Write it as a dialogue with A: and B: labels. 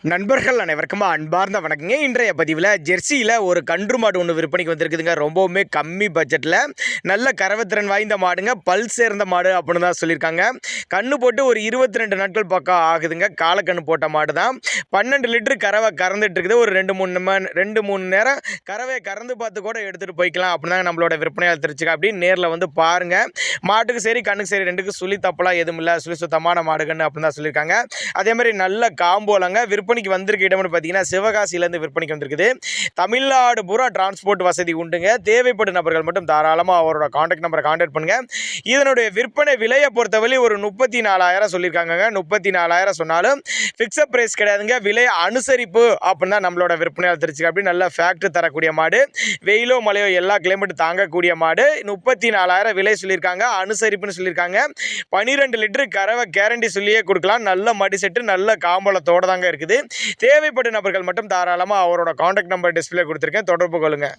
A: நண்பர்கள் அனைவருக்கும் அன்பார்ந்த வணக்கங்க. இன்றைய பதிவில் ஜெர்சியில் ஒரு கன்று மாடு ஒன்று விற்பனைக்கு வந்திருக்குதுங்க. ரொம்பவுமே கம்மி பட்ஜெட்டில் நல்ல கறவைத்திறன் வாய்ந்த மாடுங்க, பல் சேர்ந்த மாடு அப்படின்னு தான் சொல்லியிருக்காங்க. கன்று போட்டு ஒரு 22 நாட்கள் பக்கம் ஆகுதுங்க. காலக்கன்று போட்ட மாடு தான். 12 லிட்டரு கறவை கறந்துட்டு இருக்குது. ஒரு 2-3 நேரம் கறவையை கறந்து பார்த்து கூட எடுத்துகிட்டு போய்க்கலாம் அப்படின்னு தான் நம்மளோட விற்பனையாளர் தெரிஞ்சுக்க. அப்படின்னு நேரில் வந்து பாருங்கள். மாட்டுக்கு சரி கண்ணுக்கு சரி ரெண்டுக்கும் சுழி தப்பலாம் எதுவும் இல்லை, சுழி சுத்தமான மாடுகன்னு அப்படின்னு தான் சொல்லியிருக்காங்க. அதே மாதிரி நல்ல காம்போலங்க. விற்பனைக்கு வந்திருக்க இடம்னு பார்த்தீங்கன்னா சிவகாசியிலேருந்து விற்பனைக்கு வந்திருக்குது. தமிழ்நாடு பூரா டிரான்ஸ்போர்ட் வசதி உண்டுங்க. தேவைப்படும் நபர்கள் மட்டும் தாராளமாக அவரோட காண்டாக்ட் நம்பரை காண்டாக்ட் பண்ணுங்கள். இதனுடைய விற்பனை விலையை பொறுத்தவரை ஒரு 34,000 சொல்லியிருக்காங்க. 34,000 சொன்னாலும் ஃபிக்ஸட் ப்ரைஸ் கிடையாதுங்க. விலை அனுசரிப்பு அப்படின்னு தான் நம்மளோட விற்பனையாளர் தெரிஞ்சுக்க. அப்படி நல்ல ஃபேக்ட்ரி தரக்கூடிய மாடு, வெயிலோ மழையோ எல்லா கிளைமேட்டும் தாங்கக்கூடிய மாடு. 34,000 விலை சொல்லியிருக்காங்க. அனுசரிப்புன்னு சொல்லியிருக்காங்க. 12 லிட்டரு கறவை கேரண்டி சொல்லியே கொடுக்கலாம். நல்ல மடி செட்டு, நல்ல காம்பளத்தோடு தாங்க இருக்குது. தேவைப்படும் நபர்கள் மட்டும் தாராளமாக அவரோட காண்டாக்ட் நம்பர் டிஸ்பிளே கொடுத்துருக்கேன், தொடர்பு கொள்ளுங்கள்.